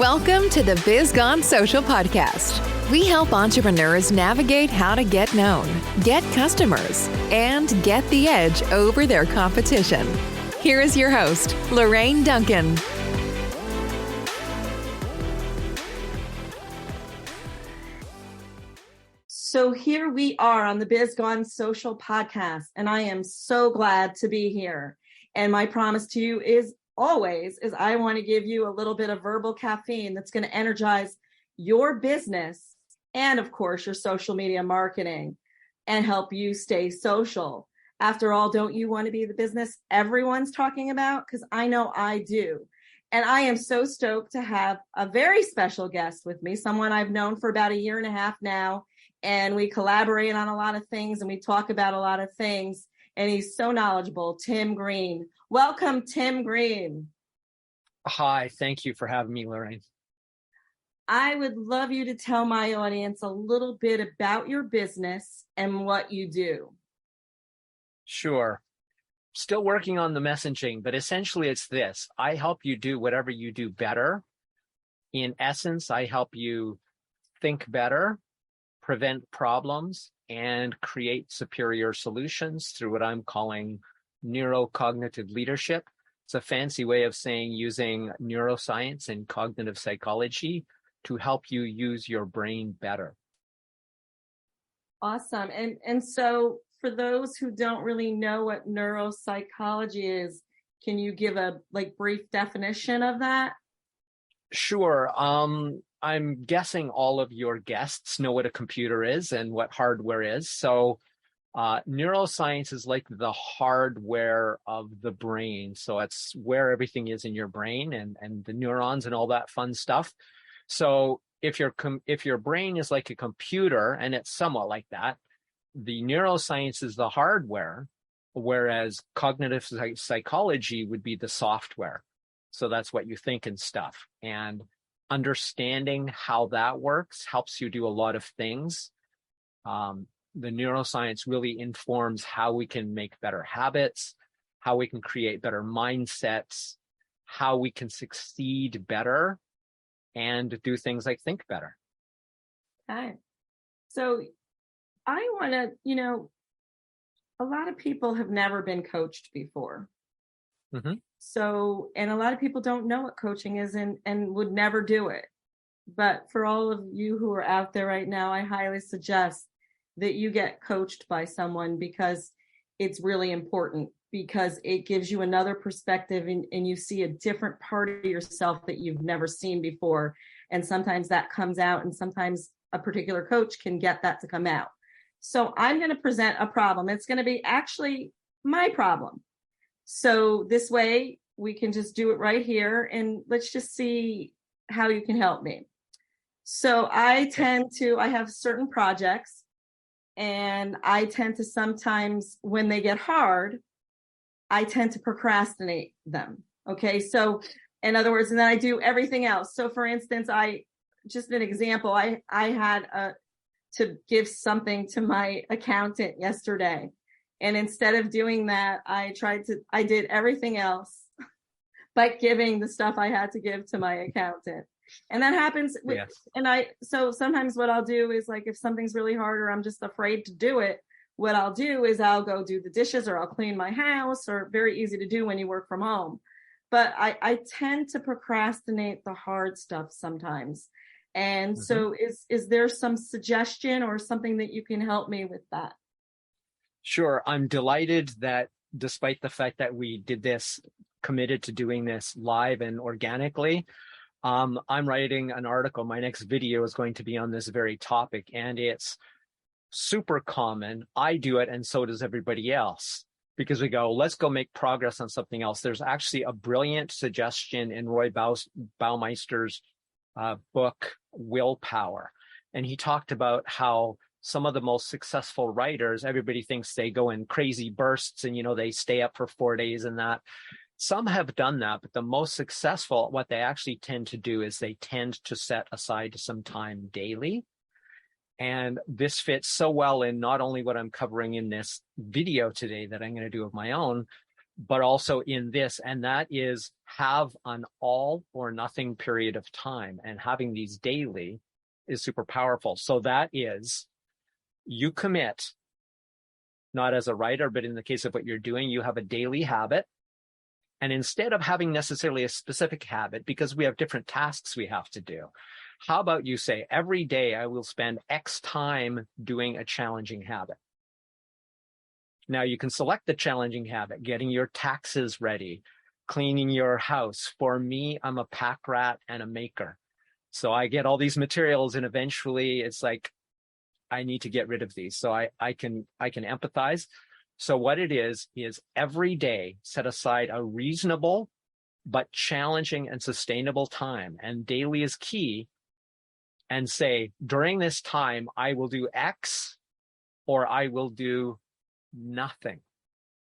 Welcome to the Biz Gone Social podcast. We help entrepreneurs navigate how to get known, get customers, and get the edge over their competition. Here is your host, Lorraine Duncan. So here we are on the Biz Gone Social podcast, and I am so glad to be here. And my promise to you is always I want to give you a little bit of verbal caffeine that's going to energize your business and, of course, your social media marketing and help you stay social. After all, don't you want to be the business everyone's talking about? Because I know I do. And I am so stoked to have a very special guest with me, someone I've known for about 1.5 years now. And we collaborate on a lot of things and we talk about a lot of things. And he's so knowledgeable, Tim Green. Welcome, Tim Green. Hi, thank you for having me, Lorraine. I would love you to tell my audience a little bit about your business and what you do. Sure. Still working on the messaging, but essentially it's this. I help you do whatever you do better. In essence, I help you think better, prevent problems, and create superior solutions through what I'm calling neurocognitive leadership. It's a fancy way of saying using neuroscience and cognitive psychology to help you use your brain better. Awesome. And so for those who don't really know what neuropsychology is, can you give a brief definition of that? Sure. I'm guessing all of your guests know what a computer is and what hardware is. So neuroscience is like the hardware of the brain. So it's where everything is in your brain and the neurons and all that fun stuff. So if your brain is like a computer, and it's somewhat like that, the neuroscience is the hardware, whereas cognitive psychology would be the software. So that's what you think and stuff. And understanding how that works helps you do a lot of things. The neuroscience really informs how we can make better habits, how we can create better mindsets, how we can succeed better, and do things like think better. Okay. So I want to, a lot of people have never been coached before. Mm-hmm. So, and a lot of people don't know what coaching is and would never do it. But for all of you who are out there right now, I highly suggest that you get coached by someone because it's really important, because it gives you another perspective and you see a different part of yourself that you've never seen before. And sometimes that comes out and sometimes a particular coach can get that to come out. So I'm going to present a problem. It's going to be actually my problem. So this way we can just do it right here and let's just see how you can help me. So I have certain projects and I tend to sometimes when they get hard, I tend to procrastinate them. Okay. So in other words, and then I do everything else. So for instance, just an example, I had to give something to my accountant yesterday. And instead of doing that, I did everything else but giving the stuff I had to give to my accountant. And that happens. So sometimes what I'll do is if something's really hard or I'm just afraid to do it, what I'll do is I'll go do the dishes or I'll clean my house, or very easy to do when you work from home. But I tend to procrastinate the hard stuff sometimes. And so is there some suggestion or something that you can help me with that? Sure. I'm delighted that despite the fact that we did this, committed to doing this live and organically, I'm writing an article. My next video is going to be on this very topic, and it's super common. I do it, and so does everybody else, because we go, let's go make progress on something else. There's actually a brilliant suggestion in Roy Baumeister's book, Willpower. And he talked about how some of the most successful writers, everybody thinks they go in crazy bursts and, they stay up for 4 days and that. Some have done that, but the most successful, what they actually tend to do is they tend to set aside some time daily. And this fits so well in not only what I'm covering in this video today that I'm going to do of my own, but also in this, and that is have an all or nothing period of time. And having these daily is super powerful. So that is, you commit, not as a writer, but in the case of what you're doing, you have a daily habit. And instead of having necessarily a specific habit, because we have different tasks we have to do, how about you say, every day I will spend X time doing a challenging habit. Now you can select the challenging habit, getting your taxes ready, cleaning your house. For me, I'm a pack rat and a maker. So I get all these materials and eventually it's like, I need to get rid of these. So I can empathize. So what it is every day set aside a reasonable but challenging and sustainable time. And daily is key. And say, during this time, I will do X or I will do nothing.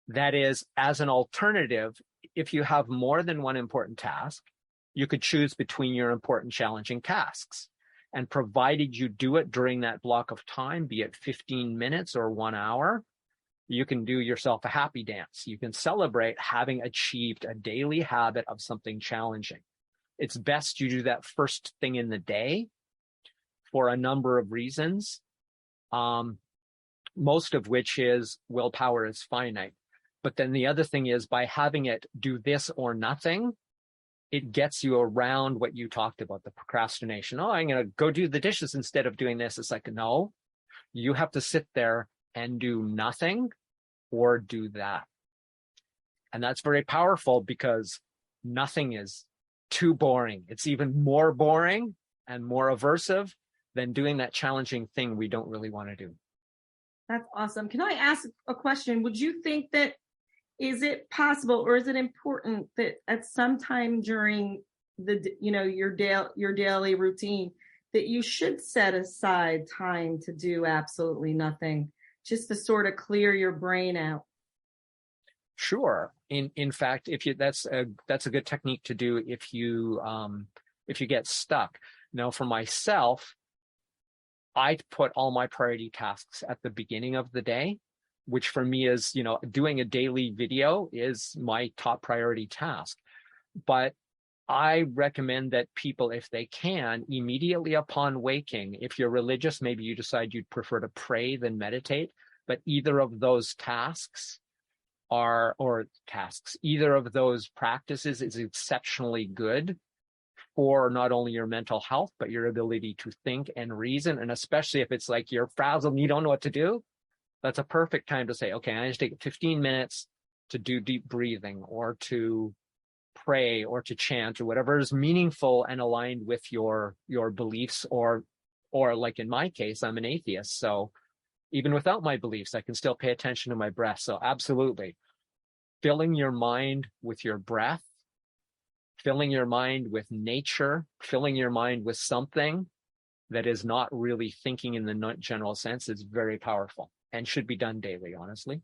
That is, as an alternative, if you have more than one important task, you could choose between your important challenging tasks. And provided you do it during that block of time, be it 15 minutes or 1 hour, you can do yourself a happy dance. You can celebrate having achieved a daily habit of something challenging. It's best you do that first thing in the day for a number of reasons, most of which is willpower is finite. But then the other thing is, by having it do this or nothing, it gets you around what you talked about, the procrastination. Oh, I'm going to go do the dishes instead of doing this. It's like, no, you have to sit there and do nothing or do that. And that's very powerful because nothing is too boring. It's even more boring and more aversive than doing that challenging thing we don't really want to do. That's awesome. Can I ask a question? Would you think that, is it possible or is it important that at some time during the, your daily routine, that you should set aside time to do absolutely nothing, just to sort of clear your brain out? Sure. In fact, that's a good technique to do if you get stuck. Now, for myself, I put all my priority tasks at the beginning of the day, which for me is, doing a daily video is my top priority task. But I recommend that people, if they can, immediately upon waking, if you're religious, maybe you decide you'd prefer to pray than meditate, but either of those either of those practices is exceptionally good for not only your mental health, but your ability to think and reason. And especially if it's like you're frazzled and you don't know what to do, that's a perfect time to say, okay, I just take 15 minutes to do deep breathing or to pray or to chant or whatever is meaningful and aligned with your beliefs, or like in my case, I'm an atheist. So even without my beliefs, I can still pay attention to my breath. So absolutely, filling your mind with your breath, filling your mind with nature, filling your mind with something that is not really thinking in the general sense is very powerful and should be done daily, honestly.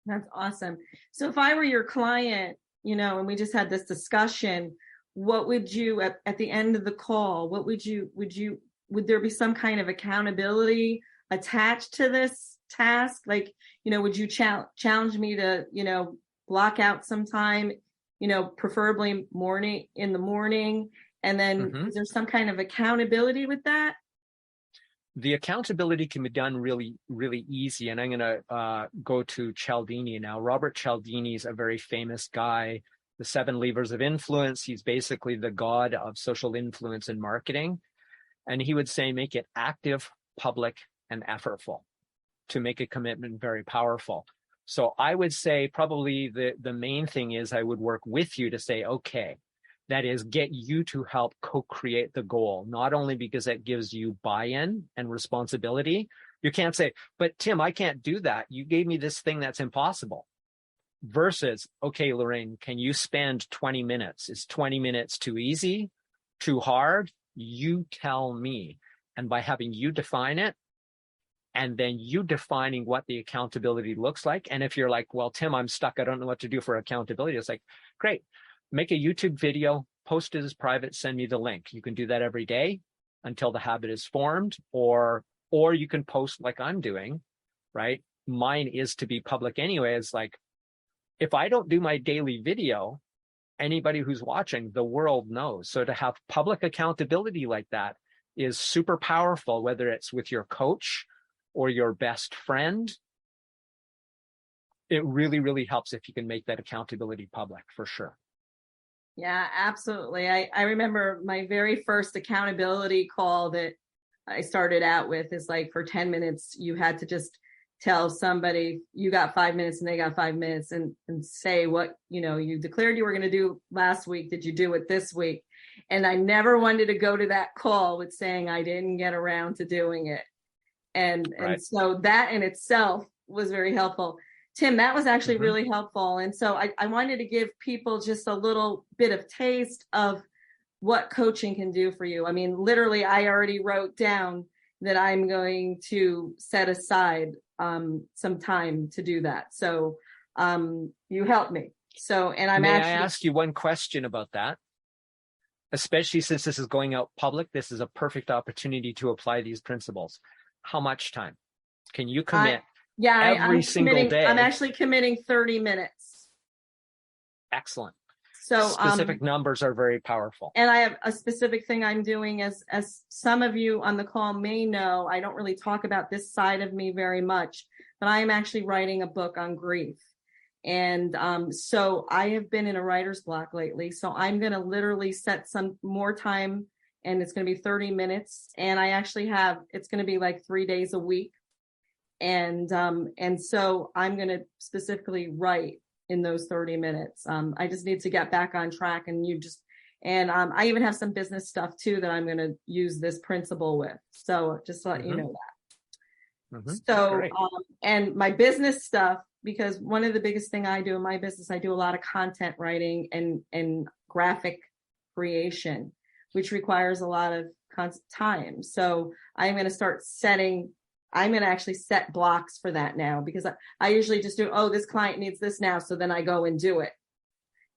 That's awesome. So if I were your client, and we just had this discussion, what would you, at the end of the call, would there be some kind of accountability attached to this task? Like, would you challenge me to, block out some time, preferably in the morning? And then is there some kind of accountability with that? The accountability can be done really, really easy. And I'm going to go to Cialdini now. Robert Cialdini is a very famous guy, the 7 levers of influence. He's basically the god of social influence and marketing. And he would say, make it active, public, and effortful. To make a commitment very powerful. So I would say probably the main thing is I would work with you to say, okay, that is, get you to help co-create the goal, not only because that gives you buy-in and responsibility. You can't say, but Tim, I can't do that. You gave me this thing that's impossible. Versus, okay, Lorraine, can you spend 20 minutes? Is 20 minutes too easy, too hard? You tell me. And by having you define it, and then you defining what the accountability looks like. And if you're like, well, Tim, I'm stuck, I don't know what to do for accountability. It's like, great, make a YouTube video, post it as private, send me the link. You can do that every day until the habit is formed, or you can post like I'm doing, right? Mine is to be public anyway. It's like, if I don't do my daily video, anybody who's watching, the world knows. So to have public accountability like that is super powerful, whether it's with your coach or your best friend. It really, really helps if you can make that accountability public, for sure. Yeah, absolutely. I remember my very first accountability call that I started out with is like, for 10 minutes, you had to just tell somebody you got 5 minutes and they got 5 minutes, and say what, you declared you were going to do last week. Did you do it this week? And I never wanted to go to that call with saying I didn't get around to doing it. And so that in itself was very helpful. Tim, that was actually really helpful. And so I wanted to give people just a little bit of taste of what coaching can do for you. I mean, literally, I already wrote down that I'm going to set aside some time to do that. So you helped me. So, and I'm May I ask you one question about that? Especially since this is going out public, this is a perfect opportunity to apply these principles. How much time can you commit? Every single day. I'm actually committing 30 minutes. Excellent. So specific numbers are very powerful. And I have a specific thing I'm doing, as some of you on the call may know. I don't really talk about this side of me very much, but I am actually writing a book on grief. And so I have been in a writer's block lately. So I'm going to literally set some more time, and it's going to be 30 minutes. And I actually it's going to be like 3 days a week. And so I'm going to specifically write in those 30 minutes. I just need to get back on track, and I even have some business stuff too that I'm going to use this principle with. So just to let you know that. So, and my business stuff, because one of the biggest thing I do in my business, I do a lot of content writing and graphic creation, which requires a lot of time. So I'm going to actually set blocks for that now, because I usually just do, this client needs this now. So then I go and do it.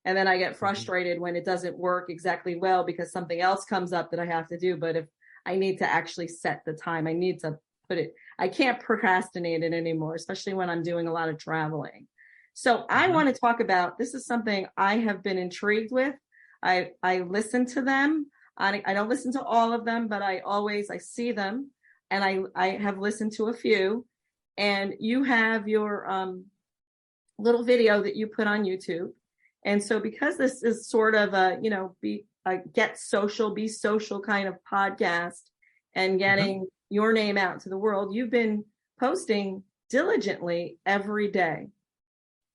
And then I get frustrated when it doesn't work exactly well because something else comes up that I have to do. But if I need to actually set the time, I need to I can't procrastinate it anymore, especially when I'm doing a lot of traveling. So I want to talk about, this is something I have been intrigued with. I listen to them. I don't listen to all of them, but I see them. And I have listened to a few, and you have your little video that you put on YouTube. And so because this is sort of a be social kind of podcast and getting your name out to the world, you've been posting diligently every day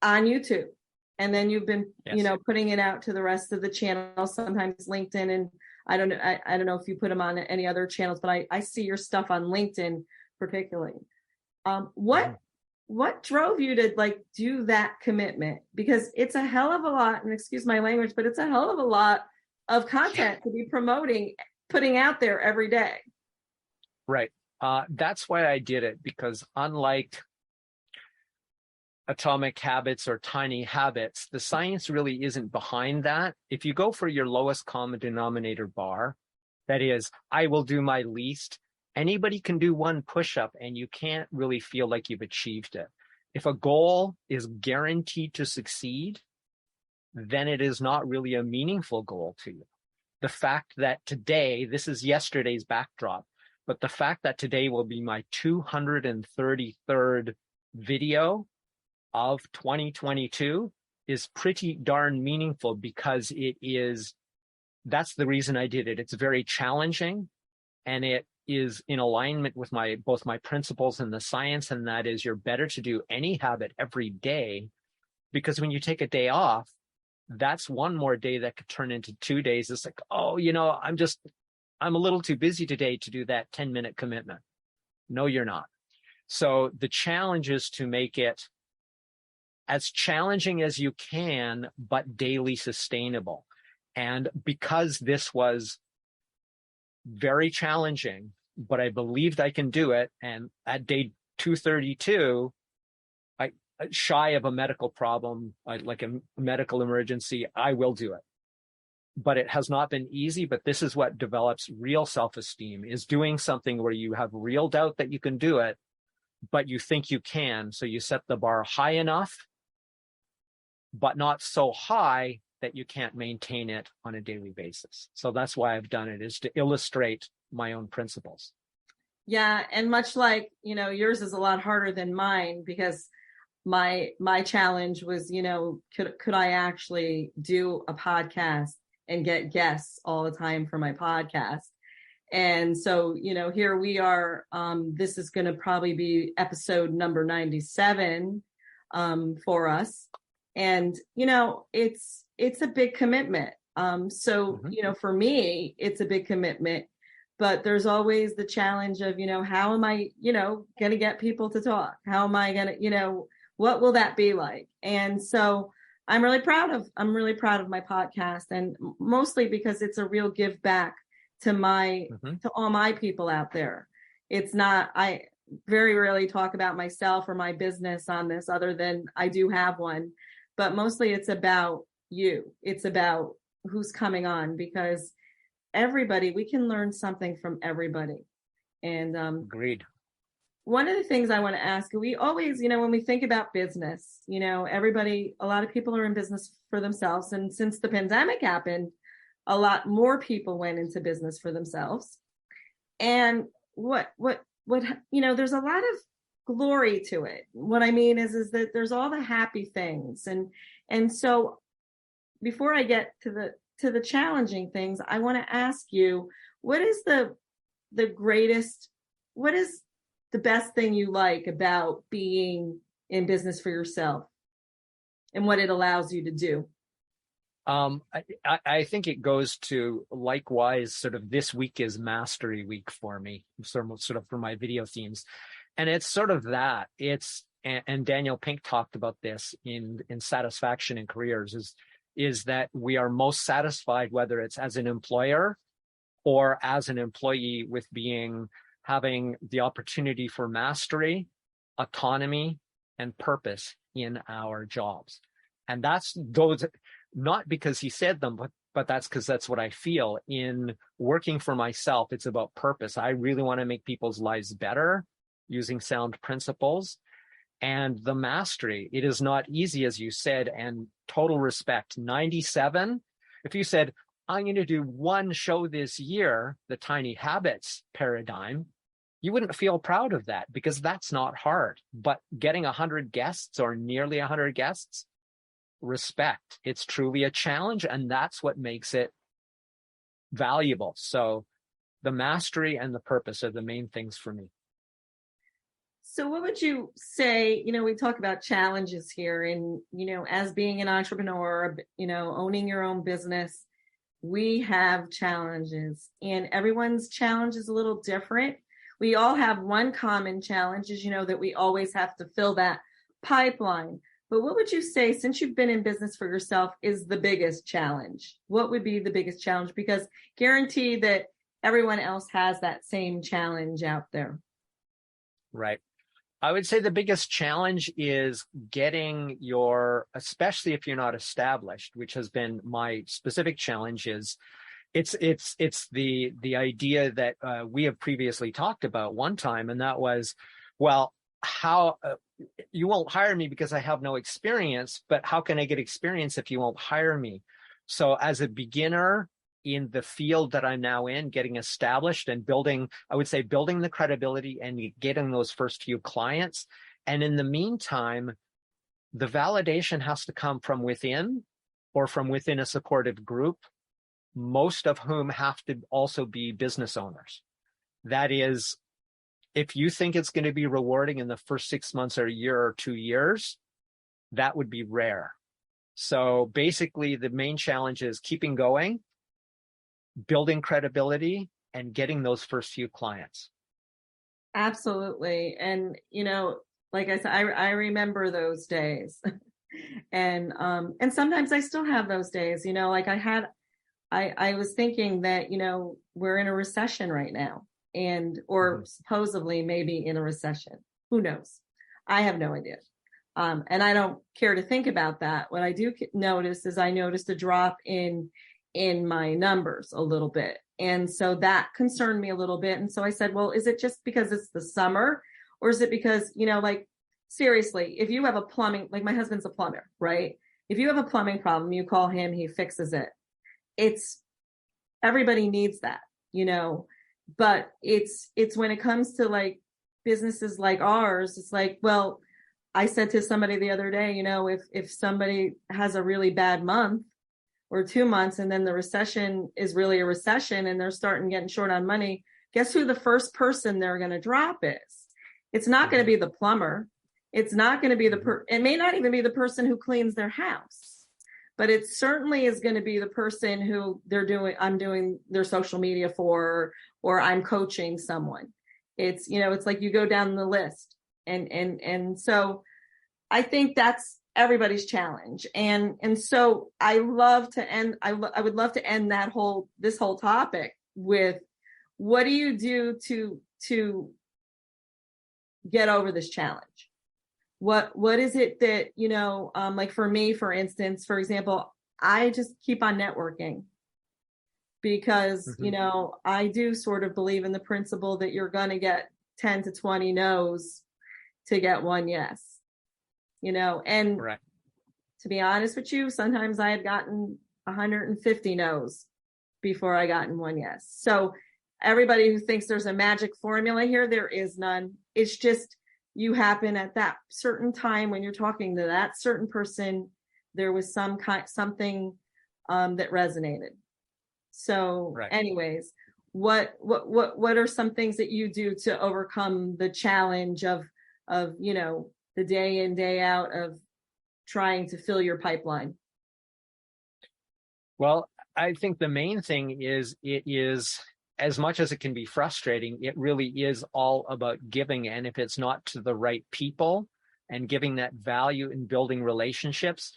on YouTube. And then you've been, putting it out to the rest of the channel, sometimes LinkedIn, and I don't know if you put them on any other channels, but I see your stuff on LinkedIn particularly. What drove you to do that commitment? Because it's a hell of a lot, and excuse my language, but it's a hell of a lot of content to be promoting, putting out there every day. Right. That's why I did it, because unlike Atomic Habits or Tiny Habits, the science really isn't behind that. If you go for your lowest common denominator bar, that is, I will do my least, anybody can do one push-up and you can't really feel like you've achieved it. If a goal is guaranteed to succeed, then it is not really a meaningful goal to you. The fact that today, this is yesterday's backdrop, but the fact that today will be my 233rd video of 2022 is pretty darn meaningful, because that's the reason I did it. It's very challenging, and it is in alignment with both my principles and the science, and that is, you're better to do any habit every day, because when you take a day off, that's one more day that could turn into 2 days. It's like, I'm a little too busy today to do that 10-minute commitment. No, you're not. So the challenge is to make it as challenging as you can, but daily sustainable. And because this was very challenging, but I believed I can do it, and at day 232, shy of a medical problem, like a medical emergency, I will do it. But it has not been easy, but this is what develops real self-esteem, is doing something where you have real doubt that you can do it, but you think you can. So you set the bar high enough but not so high that you can't maintain it on a daily basis. So that's why I've done it, is to illustrate my own principles. Yeah. And much like, yours is a lot harder than mine, because my challenge was, could I actually do a podcast and get guests all the time for my podcast? And so, here we are. This is going to probably be episode number 97 for us. And, it's a big commitment. For me, it's a big commitment, but there's always the challenge of, how am I, going to get people to talk? How am I going to, what will that be like? And so I'm really proud of my podcast, and mostly because it's a real give back to to all my people out there. It's not, I very rarely talk about myself or my business on this, other than I do have one, but mostly it's about you. It's about who's coming on, because everybody, we can learn something from everybody. And agreed. One of the things I want to ask, we always, when we think about business, a lot of people are in business for themselves. And since the pandemic happened, a lot more people went into business for themselves. And what, there's a lot of glory to it. What I mean is that there's all the happy things. And so before I get to the challenging things, I want to ask you, what is the best thing you like about being in business for yourself and what it allows you to do? I think it goes to, likewise, sort of, this week is mastery week for me, sort of for my video themes. And it's sort of that. And Daniel Pink talked about this in Satisfaction in Careers, is that we are most satisfied, whether it's as an employer or as an employee, with having the opportunity for mastery, autonomy, and purpose in our jobs. And that's those, not because he said them, but that's because that's what I feel. In working for myself, it's about purpose. I really want to make people's lives better using sound principles. And the mastery, it is not easy, as you said, and total respect. 97, if you said, I'm going to do one show this year, the Tiny Habits paradigm, you wouldn't feel proud of that, because that's not hard. But getting 100 guests or nearly 100 guests, respect. It's truly a challenge, and that's what makes it valuable. So the mastery and the purpose are the main things for me. So what would you say, we talk about challenges here, and, as being an entrepreneur, owning your own business, we have challenges, and everyone's challenge is a little different. We all have one common challenge, is, that we always have to fill that pipeline. But what would you say, since you've been in business for yourself, is the biggest challenge? What would be the biggest challenge? Because guarantee that everyone else has that same challenge out there. Right. I would say the biggest challenge is getting especially if you're not established, which has been my specific challenge, is it's the idea that we have previously talked about one time, and that was, well, how you won't hire me because I have no experience, but how can I get experience if you won't hire me? So as a beginner in the field that I'm now in, getting established and building the credibility and getting those first few clients. And in the meantime, the validation has to come from within, or from within a supportive group, most of whom have to also be business owners. That is, if you think it's going to be rewarding in the first 6 months or a year or 2 years, that would be rare. So basically, the main challenge is keeping going, building credibility, and getting those first few clients. Absolutely. And, like I said, I remember those days. And sometimes I still have those days, like I was thinking that, we're in a recession right now, or supposedly maybe in a recession. Who knows? I have no idea. And I don't care to think about that. What I do notice is I noticed a drop in my numbers a little bit. And so that concerned me a little bit. And so I said, well, is it just because it's the summer, or is it because, seriously, if you have a plumbing, like my husband's a plumber, right? if you have a plumbing problem, you call him, he fixes it. It's everybody needs that, but it's when it comes to like businesses like ours, it's like, well, I said to somebody the other day, if somebody has a really bad month or 2 months, and then the recession is really a recession and they're starting getting short on money, guess who the first person they're going to drop is? It's not going to be the plumber. It's not going to be it may not even be the person who cleans their house, but it certainly is going to be the person who I'm doing their social media for, or I'm coaching someone. It's, it's like you go down the list. And so I think that's everybody's challenge. And so I would love to end this whole topic with, what do you do to get over this challenge? What is it that, like for me, for instance, for example, I just keep on networking because, I do sort of believe in the principle that you're going to get 10 to 20 no's to get one yes, and right. To be honest with you, sometimes I had gotten 150 no's before I gotten one yes. So everybody who thinks there's a magic formula here, there is none. It's just, you happen at that certain time when you're talking to that certain person, there was something that resonated. So right. Anyways, what are some things that you do to overcome the challenge of the day in, day out of trying to fill your pipeline? Well, I think the main thing is, it is, as much as it can be frustrating, it really is all about giving. And if it's not to the right people and giving that value in building relationships,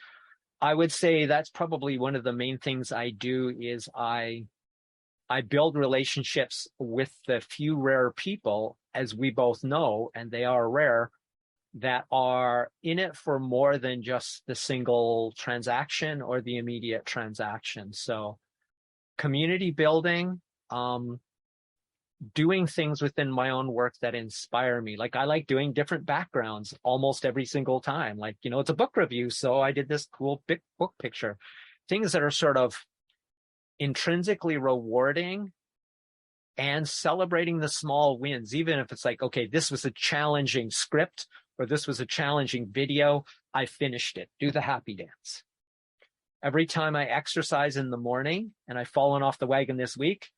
I would say that's probably one of the main things I do is I build relationships with the few rare people, as we both know, and they are rare, that are in it for more than just the single transaction or the immediate transaction. So community building, doing things within my own work that inspire me. Like I like doing different backgrounds almost every single time. Like, it's a book review, so I did this cool big book picture. Things that are sort of intrinsically rewarding and celebrating the small wins, even if it's like, okay, this was a challenging script or this was a challenging video, I finished it. Do the happy dance. Every time I exercise in the morning, and I've fallen off the wagon this week,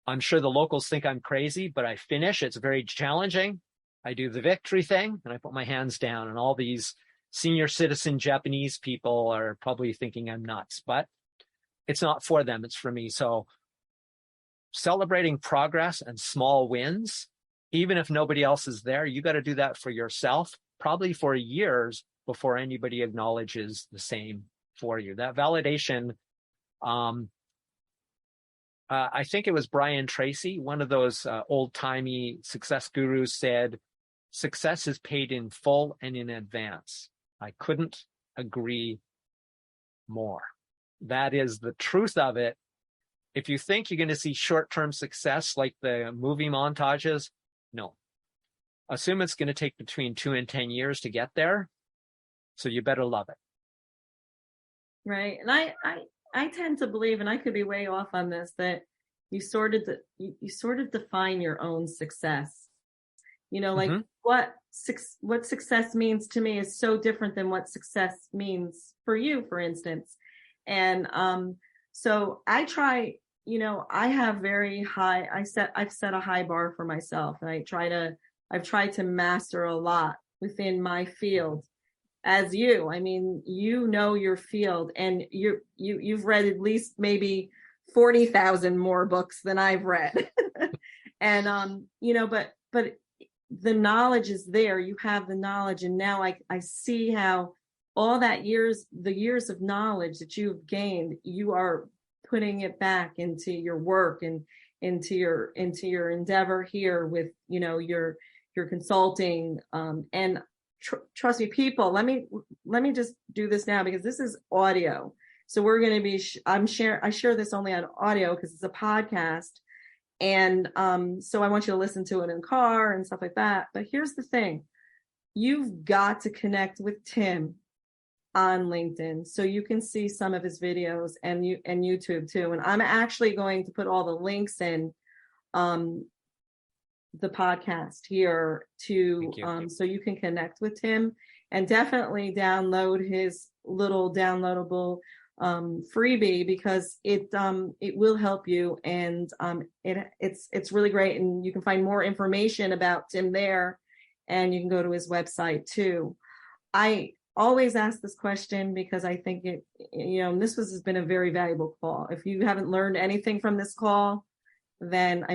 I'm sure the locals think I'm crazy, but I finish. It's very challenging. I do the victory thing and I put my hands down, and all these senior citizen Japanese people are probably thinking I'm nuts, but it's not for them. It's for me. So celebrating progress and small wins, even if nobody else is there, you got to do that for yourself, probably for years before anybody acknowledges the same for you. That validation, I think it was Brian Tracy, one of those old-timey success gurus, said, success is paid in full and in advance. I couldn't agree more. That is the truth of it. If you think you're going to see short-term success like the movie montages, no. Assume it's going to take between 2 and 10 years to get there. So you better love it. Right. And I tend to believe, and I could be way off on this, that you sort of define your own success. Like what success means to me is so different than what success means for you, for instance. And so I try, I have very high, I've set a high bar for myself, and I've tried to master a lot within my field. As you, your field, and you've read at least maybe 40,000 more books than I've read. And, but the knowledge is there. You have the knowledge. And now I see how all the years of knowledge that you've gained, you are putting it back into your work and into your endeavor here with, your consulting, and trust me, people, let me just do this now, because this is audio. So we're going to be, I share this only on audio because it's a podcast. And so I want you to listen to it in the car and stuff like that. But here's the thing. You've got to connect with Tim on LinkedIn, so you can see some of his videos, and YouTube too. And I'm actually going to put all the links in the podcast here to so you can connect with him, and definitely download his little downloadable freebie, because it will help you, and it's really great. And you can find more information about Tim there, and you can go to his website too. I always ask this question because I think this has been a very valuable call. If you haven't learned anything from this call, then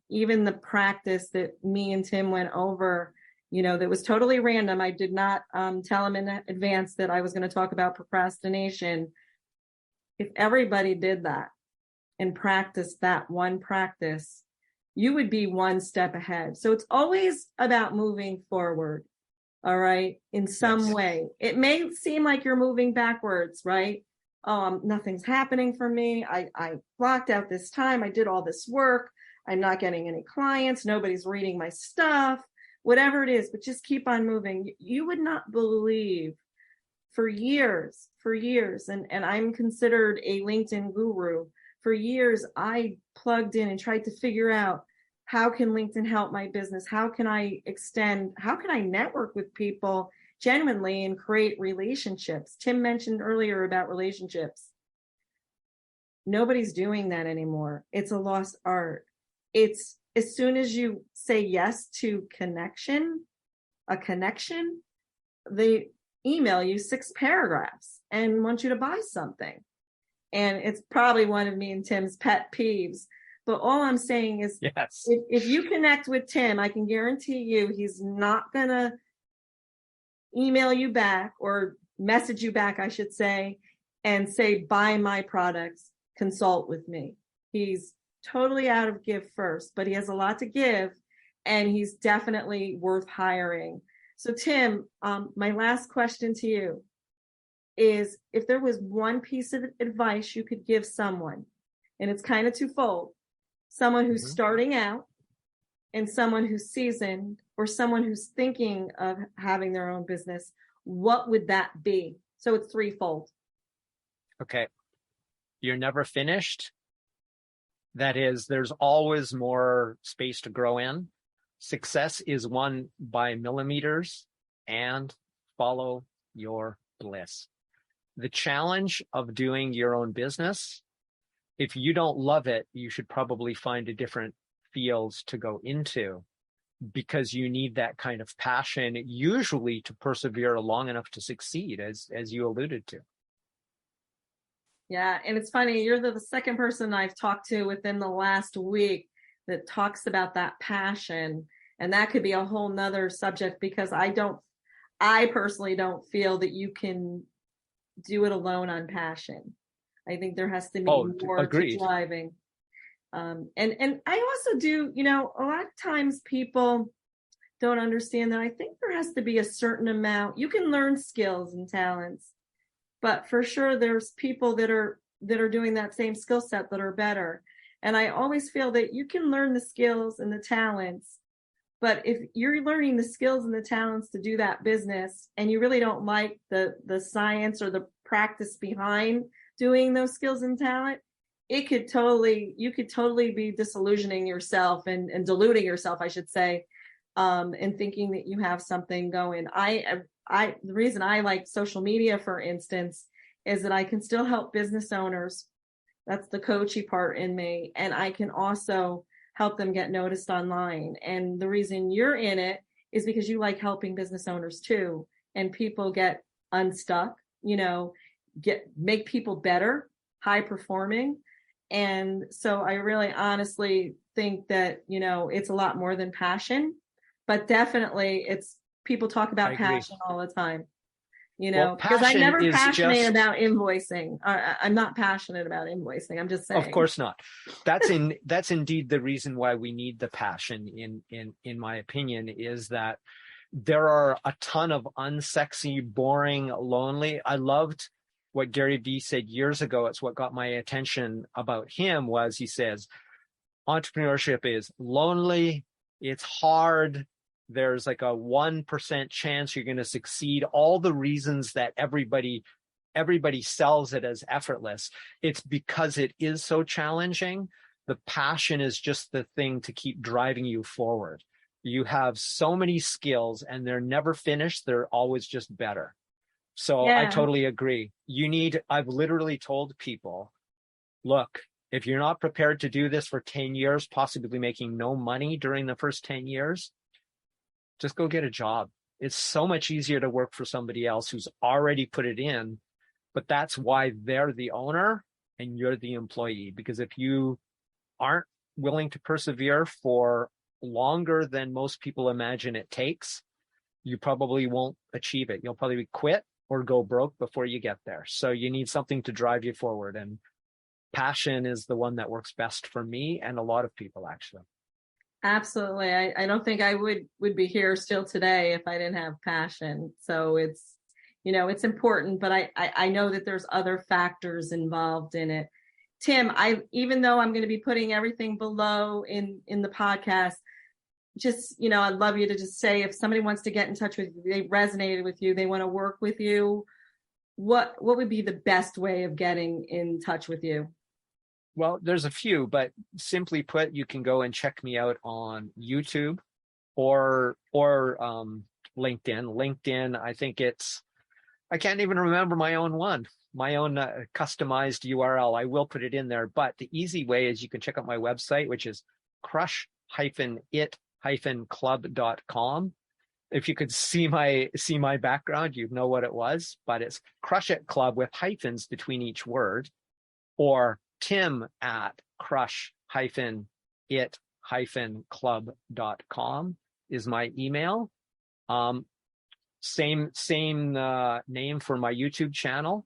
even the practice that me and Tim went over, that was totally random. I did not tell him in advance that I was going to talk about procrastination. If everybody did that and practiced that one practice, you would be one step ahead. So it's always about moving forward, all right, in some way. It may seem like you're moving backwards, right? Nothing's happening for me. I blocked out this time. I did all this work. I'm not getting any clients. Nobody's reading my stuff, whatever it is, but just keep on moving. You would not believe for years, and I'm considered a LinkedIn guru. For years, I plugged in and tried to figure out, how can LinkedIn help my business? How can I network with people genuinely and create relationships? Tim mentioned earlier about relationships. Nobody's doing that anymore. It's a lost art. It's as soon as you say yes to a connection, they email you 6 paragraphs and want you to buy something. And it's probably one of me and Tim's pet peeves. But all I'm saying is, yes, if you connect with Tim, I can guarantee you he's not going to email you back, or message you back, I should say, and say, buy my products, consult with me. He's totally out of give first, but he has a lot to give, and he's definitely worth hiring. So Tim, my last question to you is, if there was one piece of advice you could give someone, and it's kind of twofold, someone who's starting out and someone who's seasoned, or someone who's thinking of having their own business, what would that be? So it's threefold. Okay. You're never finished. That is, there's always more space to grow in. Success is won by millimeters, and follow your bliss. The challenge of doing your own business, if you don't love it, you should probably find a different fields to go into, because you need that kind of passion, usually, to persevere long enough to succeed, as you alluded to. Yeah, and it's funny, you're the second person I've talked to within the last week that talks about that passion, and that could be a whole nother subject, because I personally don't feel that you can do it alone on passion. I think there has to be more to driving. And I also do, a lot of times people don't understand that. I think there has to be a certain amount. You can learn skills and talents, but for sure there's people that are doing that same skill set that are better. And I always feel that you can learn the skills and the talents, but if you're learning the skills and the talents to do that business, and you really don't like the science or the practice behind doing those skills and talent, you could totally be disillusioning yourself and deluding yourself, I should say, and thinking that you have something going. The reason I like social media, for instance, is that I can still help business owners. That's the coachy part in me. And I can also help them get noticed online. And the reason you're in it is because you like helping business owners too. And people get unstuck, make people better, high performing. And so I really honestly think that, it's a lot more than passion, but definitely it's, people talk about passion all the time, because I'm never passionate about invoicing. I'm not passionate about invoicing. I'm just saying. Of course not. That's indeed the reason why we need the passion, in my opinion, is that there are a ton of unsexy, boring, lonely. I loved what Gary Vee said years ago. It's what got my attention about him. Was he says, entrepreneurship is lonely, it's hard, there's like a 1% chance you're going to succeed. All the reasons that everybody sells it as effortless, it's because it is so challenging. The passion is just the thing to keep driving you forward. You have so many skills and they're never finished. They're always just better. So I totally agree. I've literally told people, look, if you're not prepared to do this for 10 years, possibly making no money during the first 10 years, just go get a job. It's so much easier to work for somebody else who's already put it in, but that's why they're the owner and you're the employee. Because if you aren't willing to persevere for longer than most people imagine it takes, you probably won't achieve it. You'll probably quit or go broke before you get there. So you need something to drive you forward. And passion is the one that works best for me and a lot of people, actually. Absolutely. I don't think I would be here still today if I didn't have passion. So it's, it's important, but I know that there's other factors involved in it. Tim, even though I'm going to be putting everything below in the podcast, just, I'd love you to just say, if somebody wants to get in touch with you, they resonated with you, they want to work with you, what would be the best way of getting in touch with you? Well, there's a few, but simply put, you can go and check me out on YouTube or LinkedIn. LinkedIn, I think I can't even remember my own customized URL. I will put it in there, but the easy way is you can check out my website, which is crush-it-club.com. If you could see my background, you'd know what it was, but it's Crush It Club with hyphens between each word, or tim@crush-it-club.com is my email. Same name for my YouTube channel.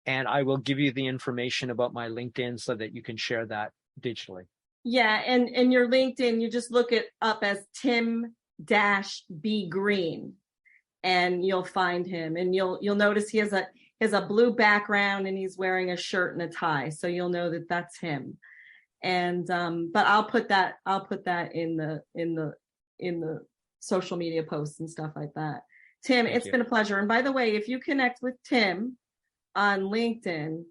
And I will give you the information about my LinkedIn so that you can share that digitally. Yeah. And your LinkedIn, you just look it up as Tim-B Green and you'll find him, and you'll notice he has a blue background and he's wearing a shirt and a tie. So you'll know that that's him. And, but I'll put that in the social media posts and stuff like that. Tim, it's been a pleasure. And by the way, if you connect with Tim on LinkedIn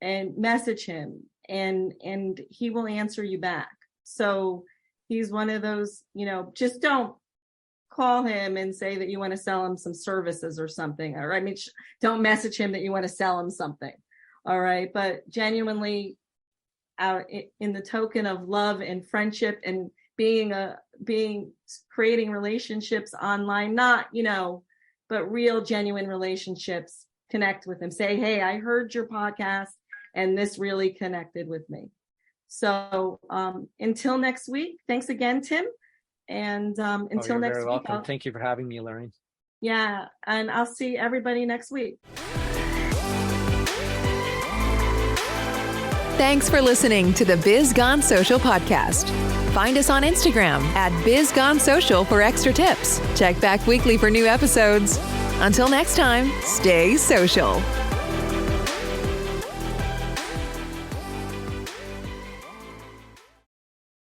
and message him, and he will answer you back. So he's one of those, just don't call him and say that you want to sell him some services or something. All right. I mean, don't message him that you want to sell him something. All right. But genuinely, in the token of love and friendship and creating relationships online, not, but real genuine relationships, connect with him. Say, hey, I heard your podcast and this really connected with me. So until next week, thanks again, Tim. And until next week. Welcome. Thank you for having me, Lorraine. Yeah. And I'll see everybody next week. Thanks for listening to the Biz Gone Social podcast. Find us on Instagram @BizGoneSocial for extra tips. Check back weekly for new episodes. Until next time, stay social.